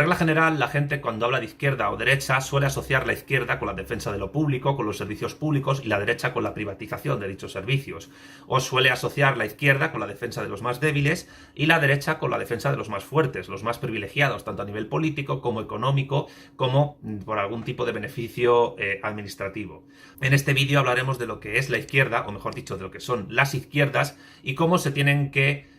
regla general, la gente cuando habla de izquierda o derecha suele asociar la izquierda con la defensa de lo público, con los servicios públicos, y la derecha con la privatización de dichos servicios. O suele asociar la izquierda con la defensa de los más débiles y la derecha con la defensa de los más fuertes, los más privilegiados, tanto a nivel político como económico, como por algún tipo de beneficio administrativo. En este vídeo hablaremos de lo que es la izquierda, o mejor dicho, de lo que son las izquierdas y cómo se tienen que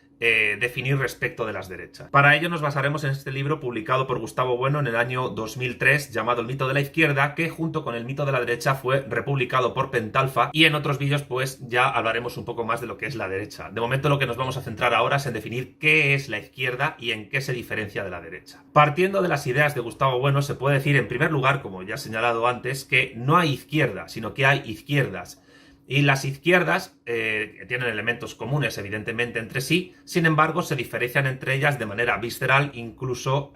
definir respecto de las derechas. Para ello nos basaremos en este libro publicado por Gustavo Bueno en el año 2003 llamado El mito de la izquierda, que junto con El mito de la derecha fue republicado por Pentalfa, y en otros vídeos pues ya hablaremos un poco más de lo que es la derecha. De momento lo que nos vamos a centrar ahora es en definir qué es la izquierda y en qué se diferencia de la derecha. Partiendo de las ideas de Gustavo Bueno, se puede decir en primer lugar, como ya he señalado antes, que no hay izquierda, sino que hay izquierdas. Y las izquierdas tienen elementos comunes, evidentemente, entre sí, sin embargo, se diferencian entre ellas de manera visceral, incluso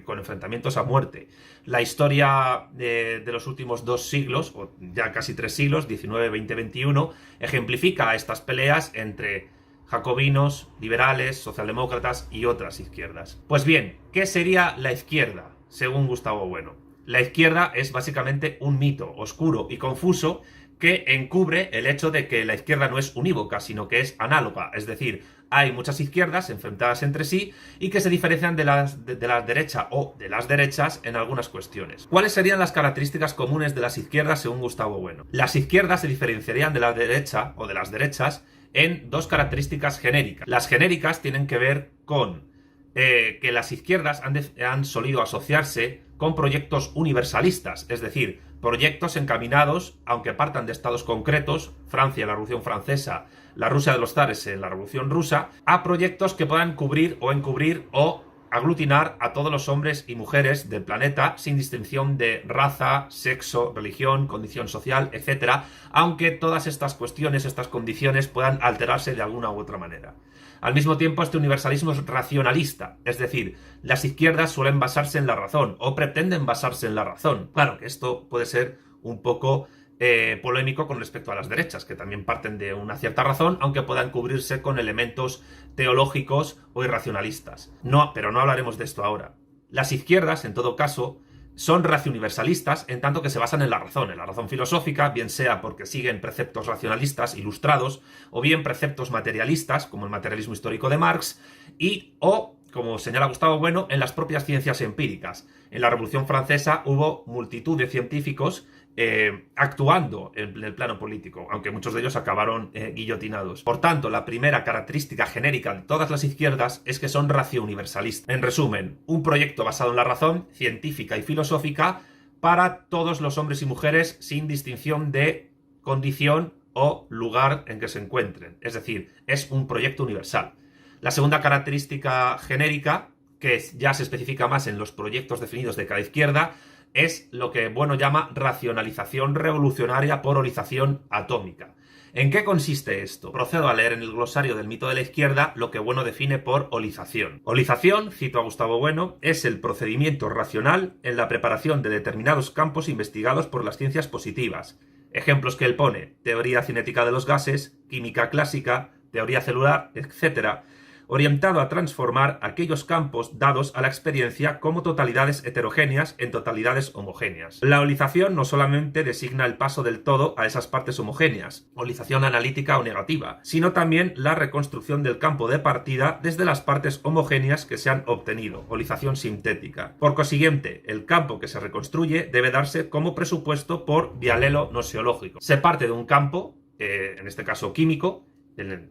con enfrentamientos a muerte. La historia de los últimos 2 siglos, o ya casi 3 siglos, 19, 20, 21, ejemplifica estas peleas entre jacobinos, liberales, socialdemócratas y otras izquierdas. Pues bien, ¿qué sería la izquierda, según Gustavo Bueno? La izquierda es básicamente un mito oscuro y confuso que encubre el hecho de que la izquierda no es unívoca, sino que es análoga, es decir, hay muchas izquierdas enfrentadas entre sí y que se diferencian de la derecha o de las derechas en algunas cuestiones. ¿Cuáles serían las características comunes de las izquierdas según Gustavo Bueno? Las izquierdas se diferenciarían de la derecha o de las derechas en 2 características genéricas. Las genéricas tienen que ver con que las izquierdas han solido asociarse con proyectos universalistas, es decir, proyectos encaminados, aunque partan de estados concretos, Francia en la Revolución Francesa, la Rusia de los zares en la Revolución Rusa, a proyectos que puedan cubrir o encubrir o aglutinar a todos los hombres y mujeres del planeta sin distinción de raza, sexo, religión, condición social, etc., aunque todas estas cuestiones, estas condiciones puedan alterarse de alguna u otra manera. Al mismo tiempo, este universalismo es racionalista, es decir, las izquierdas suelen basarse en la razón o pretenden basarse en la razón. Claro que esto puede ser un poco polémico con respecto a las derechas, que también parten de una cierta razón, aunque puedan cubrirse con elementos teológicos o irracionalistas. Pero no hablaremos de esto ahora. Las izquierdas, en todo caso, son racio-universalistas en tanto que se basan en la razón filosófica, bien sea porque siguen preceptos racionalistas ilustrados, o bien preceptos materialistas, como el materialismo histórico de Marx, o, como señala Gustavo Bueno, en las propias ciencias empíricas. En la Revolución Francesa hubo multitud de científicos actuando en el plano político, aunque muchos de ellos acabaron guillotinados. Por tanto, la primera característica genérica de todas las izquierdas es que son racio-universalistas. En resumen, un proyecto basado en la razón científica y filosófica para todos los hombres y mujeres sin distinción de condición o lugar en que se encuentren. Es decir, es un proyecto universal. La segunda característica genérica, que ya se especifica más en los proyectos definidos de cada izquierda, es lo que Bueno llama racionalización revolucionaria por holización atómica. ¿En qué consiste esto? Procedo a leer en el glosario del mito de la izquierda lo que Bueno define por holización. Holización, cito a Gustavo Bueno, es el procedimiento racional en la preparación de determinados campos investigados por las ciencias positivas. Ejemplos que él pone: teoría cinética de los gases, química clásica, teoría celular, etc., orientado a transformar aquellos campos dados a la experiencia como totalidades heterogéneas en totalidades homogéneas. La holización no solamente designa el paso del todo a esas partes homogéneas, holización analítica o negativa, sino también la reconstrucción del campo de partida desde las partes homogéneas que se han obtenido, holización sintética. Por consiguiente, el campo que se reconstruye debe darse como presupuesto por bialelo nosiológico. Se parte de un campo, en este caso químico,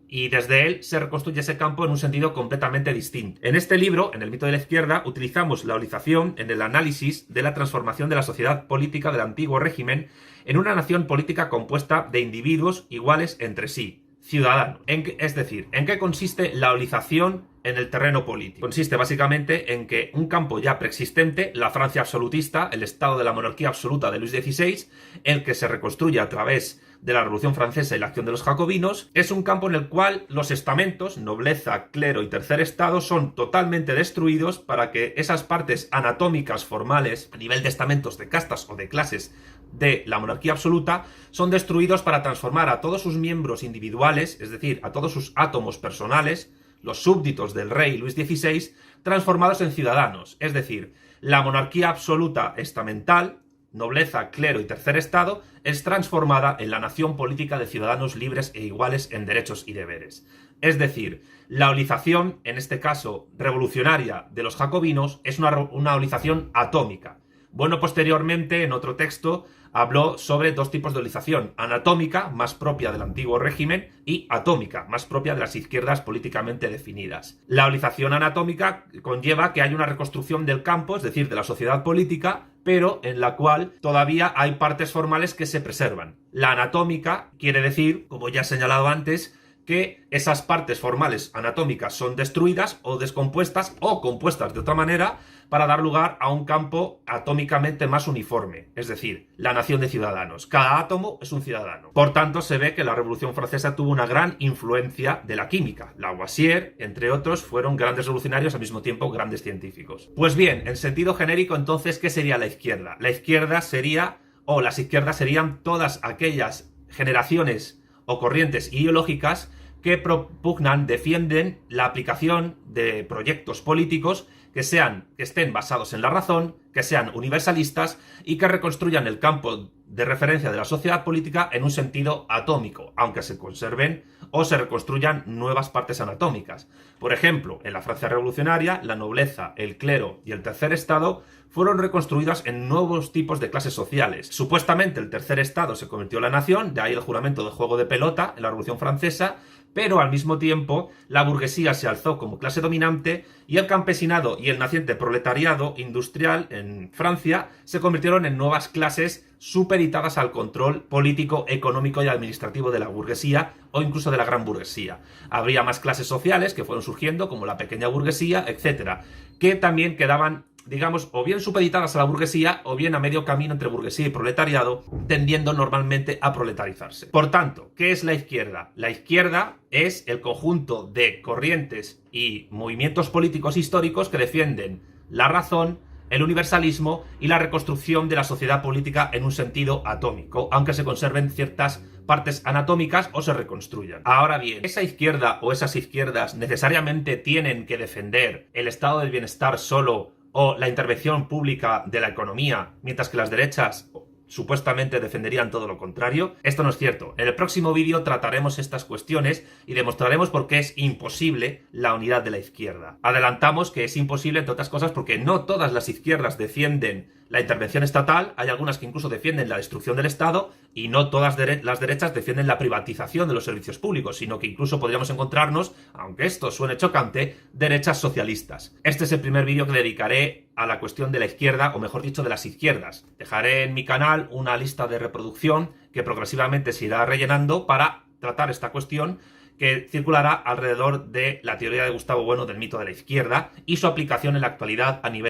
y desde él se reconstruye ese campo en un sentido completamente distinto. En este libro, en El mito de la izquierda, utilizamos la holización en el análisis de la transformación de la sociedad política del antiguo régimen en una nación política compuesta de individuos iguales entre sí, ciudadanos. Es decir, ¿en qué consiste la holización en el terreno político? Consiste básicamente en que un campo ya preexistente, la Francia absolutista, el estado de la monarquía absoluta de Luis XVI, el que se reconstruye a través de la Revolución Francesa y la acción de los jacobinos, es un campo en el cual los estamentos, nobleza, clero y tercer estado, son totalmente destruidos para que esas partes anatómicas formales, a nivel de estamentos, de castas o de clases de la monarquía absoluta, son destruidos para transformar a todos sus miembros individuales, es decir, a todos sus átomos personales, los súbditos del rey Luis XVI, transformados en ciudadanos, es decir, La monarquía absoluta estamental, nobleza, clero y tercer estado, es transformada en la nación política de ciudadanos libres e iguales en derechos y deberes. Es decir, la olización, en este caso revolucionaria, de los jacobinos es una olización atómica. Bueno, posteriormente, en otro texto, habló sobre dos tipos de olización: anatómica, más propia del antiguo régimen, y atómica, más propia de las izquierdas políticamente definidas. La olización anatómica conlleva que hay una reconstrucción del campo, es decir, de la sociedad política, pero en la cual todavía hay partes formales que se preservan. La anatómica quiere decir, como ya he señalado antes, que esas partes formales anatómicas son destruidas o descompuestas o compuestas de otra manera para dar lugar a un campo atómicamente más uniforme, es decir, la nación de ciudadanos. Cada átomo es un ciudadano. Por tanto, se ve que la Revolución Francesa tuvo una gran influencia de la química. Lavoisier, entre otros, fueron grandes revolucionarios, al mismo tiempo grandes científicos. Pues bien, en sentido genérico, entonces, ¿qué sería la izquierda? La izquierda sería, o las izquierdas serían todas aquellas generaciones o corrientes ideológicas que propugnan, defienden la aplicación de proyectos políticos que estén basados en la razón, que sean universalistas y que reconstruyan el campo de referencia de la sociedad política en un sentido atómico, aunque se conserven o se reconstruyan nuevas partes anatómicas. Por ejemplo, en la Francia revolucionaria, la nobleza, el clero y el tercer estado fueron reconstruidas en nuevos tipos de clases sociales. Supuestamente el tercer estado se convirtió en la nación, de ahí el juramento de juego de pelota en la Revolución Francesa, pero al mismo tiempo la burguesía se alzó como clase dominante y el campesinado y el naciente proletariado industrial en Francia se convirtieron en nuevas clases supeditadas al control político, económico y administrativo de la burguesía o incluso de la gran burguesía. Habría más clases sociales que fueron surgiendo, como la pequeña burguesía, etcétera, que también quedaban, digamos, o bien supeditadas a la burguesía o bien a medio camino entre burguesía y proletariado, tendiendo normalmente a proletarizarse. Por tanto, ¿qué es la izquierda? La izquierda es el conjunto de corrientes y movimientos políticos históricos que defienden la razón, el universalismo y la reconstrucción de la sociedad política en un sentido atómico, aunque se conserven ciertas partes anatómicas o se reconstruyan. Ahora bien, ¿esa izquierda o esas izquierdas necesariamente tienen que defender el estado del bienestar solo o la intervención pública de la economía, mientras que las derechas supuestamente defenderían todo lo contrario? Esto no es cierto. En el próximo vídeo trataremos estas cuestiones y demostraremos por qué es imposible la unidad de la izquierda. Adelantamos que es imposible, entre otras cosas, porque no todas las izquierdas defienden la intervención estatal, hay algunas que incluso defienden la destrucción del Estado, y no todas las derechas defienden la privatización de los servicios públicos, sino que incluso podríamos encontrarnos, aunque esto suene chocante, derechas socialistas. Este es el primer vídeo que dedicaré a la cuestión de la izquierda, o mejor dicho, de las izquierdas. Dejaré en mi canal una lista de reproducción que progresivamente se irá rellenando para tratar esta cuestión, que circulará alrededor de la teoría de Gustavo Bueno del mito de la izquierda y su aplicación en la actualidad a nivel